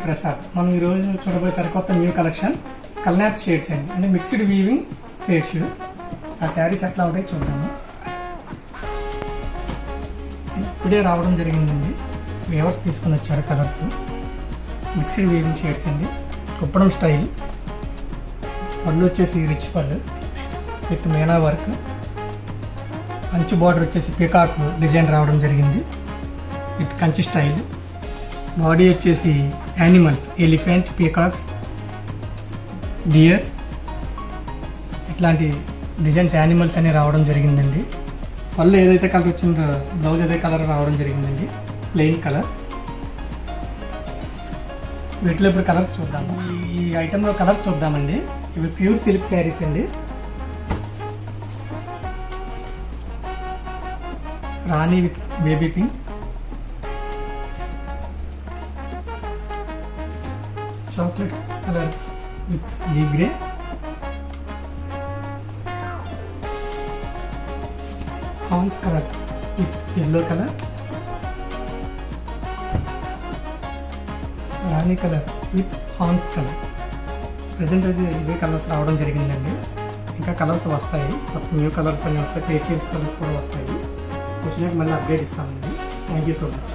ప్రసాద్. మనం ఈరోజు చూడబోయే సరికొత్త న్యూ కలెక్షన్ కల్నాథ్ షేడ్స్ అండి, అంటే మిక్స్డ్ వీవింగ్ షేడ్స్. ఆ శారీస్ ఎట్లా ఉంటాయి చూద్దాము. ఇప్పుడే రావడం జరిగిందండి, వేవర్స్ తీసుకుని వచ్చారు. కలర్స్ మిక్స్డ్ వీవింగ్ షేడ్స్ అండి, కుప్పడం స్టైల్. పళ్ళు వచ్చేసి రిచ్ పళ్ళు with Meena work. Kanchi border వచ్చేసి పీకాక్ డిజైన్ రావడం జరిగింది విత్ కంచి స్టైల్. బాడీ వచ్చేసి యానిమల్స్, ఎలిఫెంట్, పీకాక్స్, డియర్, ఇట్లాంటి డిజైన్స్ యానిమల్స్ అనే రావడం జరిగిందండి. పళ్ళు ఏదైతే కలర్ వచ్చిందో బ్లౌజ్ అదే కలర్ రావడం జరిగిందండి, ప్లెయిన్ కలర్. వీటిలో ఇప్పుడు కలర్స్ చూద్దాం. ఈ ఐటెంలో కలర్స్ చూద్దామండి. ఇవి ప్యూర్ సిల్క్ శారీస్ అండి. Rani with baby pink, chocolate colour with deep grey, హాన్స్ colour with yellow colour, rani colour with హాన్స్ కలర్. ప్రజెంట్ అయితే ఇవే కలర్స్ రావడం జరిగిందండి. ఇంకా కలర్స్ వస్తాయి, కొత్త న్యూ కలర్స్ అన్నీ వస్తాయి, పేషియల్స్ కలర్స్ కూడా వస్తాయి. వచ్చినాక మళ్ళీ అప్డేట్ ఇస్తామండి. Thank you so much.